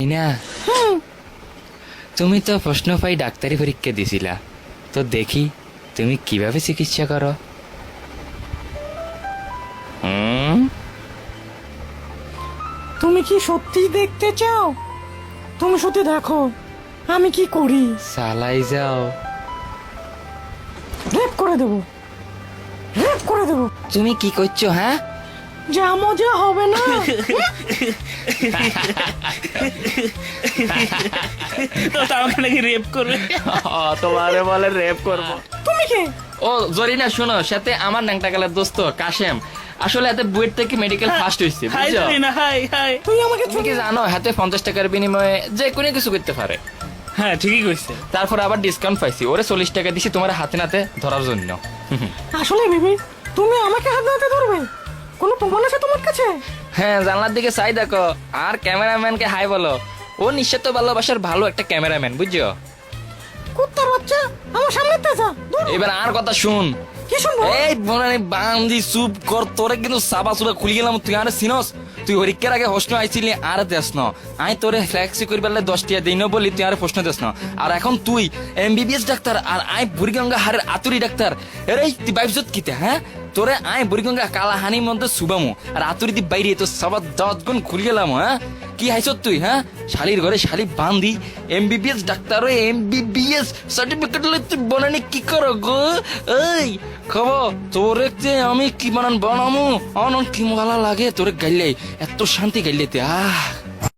না তুমি তো প্রশ্ন পাই ডাক্তারি পরীক্ষা দিছিলা, তো দেখি তুমি কিভাবে চিকিৎসা করো। তুমি কি সত্যি দেখতে চাও? তুমি শুধু দেখো আমি কি করি। চালাই যাও। রেপ করে দেবো, রেপ করে দেবো। তুমি কি করছো? হ্যাঁ, যা মজা হবে না। তো আমাকে নাকি রেপ করবে? তোমারে বলে রেপ করবো। তুমি কে? ও জরিনা, শোনো, সাথে আমার ন্যাংটাকালের দোস্ত কাশেম। আসলে হাতে বুয়েট থেকে মেডিকেল ফার্স্ট হয়েছে, হাই বুঝছো? না, হাই হাই। তুই আমাকে তুমি কি জানো হাতে 50 টাকার বিনিময়ে যে কোনো কিছু করতে পারে। হ্যাঁ ঠিকই কইছে। তারপর আবার ডিসকাউন্ট পাইছি, ওরে 40 টাকা দিছি তোমার হাতে নাতে ধরার জন্য। আসলে বেবি তুমি আমাকে হাত নাতে ধরবে? কোনো প্রমাণ আছে তোমার কাছে? হ্যাঁ, জানলার দিকে চাই দেখো, আর ক্যামেরাম্যানকে হাই বলো। ও নিশ্চিত ভালোবাসার ভালো একটা ক্যামেরাম্যান, বুঝছো? কুত্তার বাচ্চা আমার সামনে তেজা। এবার আর কথা শুন। কি শুনবো? এই বোনানি বান্দি চুপ কর, তোরে কিন্তু সাবা সুবা খুলি গেলাম। তুই আর সিনস, তুই পরীক্ষার আগে প্রশ্ন আইছিলি আর দেশ ন। আই তোরে ফ্লেক্সি করি পারলে 10 টিয়া দিই না বলি তুই আর প্রশ্ন দেশ না। আর এখন তুই এমবিবিএস ডাক্তার আর আই বুড়িগঙ্গা হারের আতুরি ডাক্তার। এরে তুই বাইবজত কিতে? হ্যাঁ, তোরে আই বুড়িগঙ্গা কালা হানির মধ্যে সুবামু আর আতুরি দি বাইরে তো সবার 10 গুণ খুলি গেলাম। হ্যাঁ, কি হাইছ তুই? হ্যাঁ, শালির ঘরে শালি বান্দি এমবিবিএস ডাক্তার ও এমবিবিএস সার্টিফিকেট লই তুই বনানি কি করো গো? এই খবর তোরে যে আমি কি বানান বানামু অন কি ভালো লাগে তোরে গাইলে, এত শান্তি গাইলে।